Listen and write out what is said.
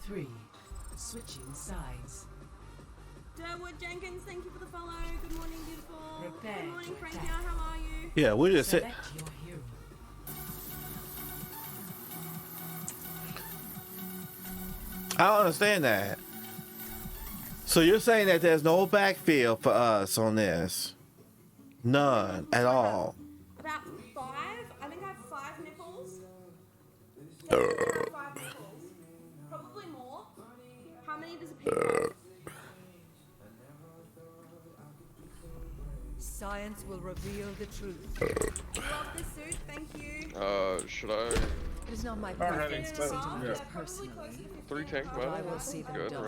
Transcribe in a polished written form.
3. Switching sides. Derwood Jenkins, thank you for the follow. Good morning, beautiful. Prepare Good morning, to Frankie. attack. How are you? Yeah, we just sit. Select your hero. I don't understand that. So you're saying that there's no backfield for us on this? None at all. About 5. I think I have 5 nipples. Yeah, I think I have 5 nipples. Probably more. How many does a pig have? Science will reveal the truth. Love the suit, thank you. Should I? It is not my Alright, preference to see to yeah. others Probably personally, closer to 3 tank but I battle? will see them Good. done.